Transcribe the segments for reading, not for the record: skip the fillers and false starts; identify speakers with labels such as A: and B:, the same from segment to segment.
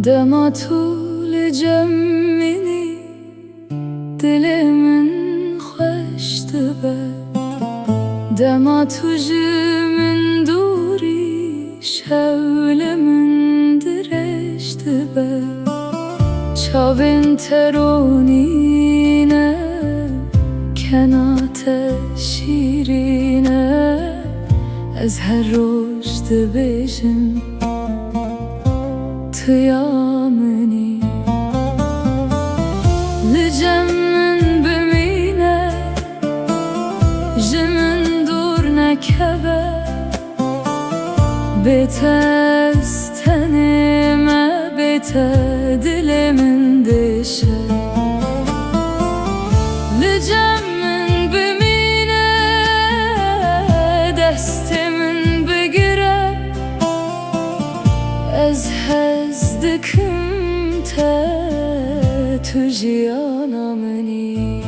A: دما طول جمینی دل من خوش دبه دما تو من دوری شول من درش دبه چاوین ترونینه کنات شیرینه از هر روش دبیشم تیامنی لجم من بمینه جمن دور نکبه بتستنی ما بت دل من دشه لجم من بمینه دست من بگیره از دکم تا تو جیانمنی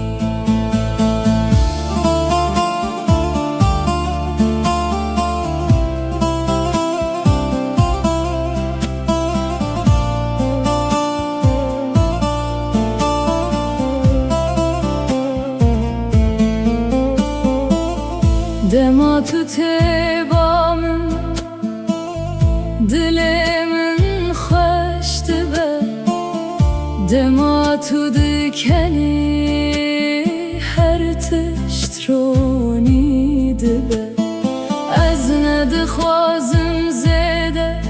A: دما تو تبامن دلمن خوش دبه دما تو دکنی هر تشت رونی دبه از ند خوازم زده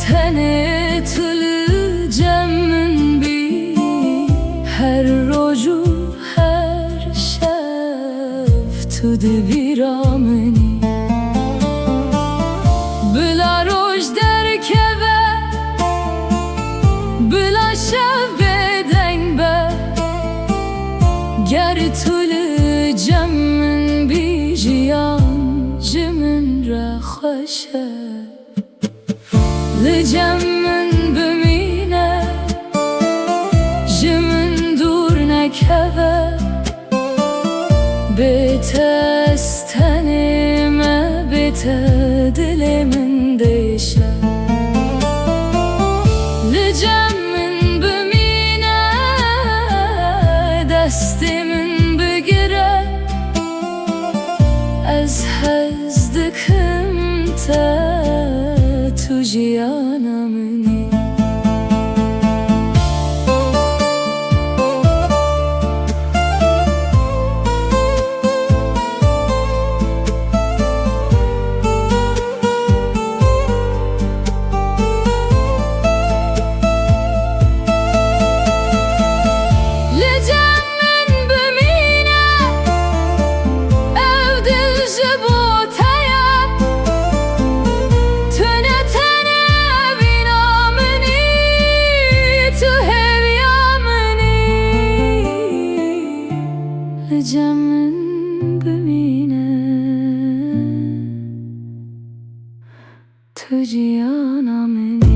A: تنه طول جمن بی هر روزو هر شب تو دبیرامنی بلا روش در کبه بلا شب بدن به گر طول جمن بی جیان جمن را خوشه لجمن بمینه جمن دور نکبه بتستنی ما بت دل من دیشه لجم من بمینه دست من بگیره از دکم تا تو جیانمنی جمن بمینه تو جیانمنی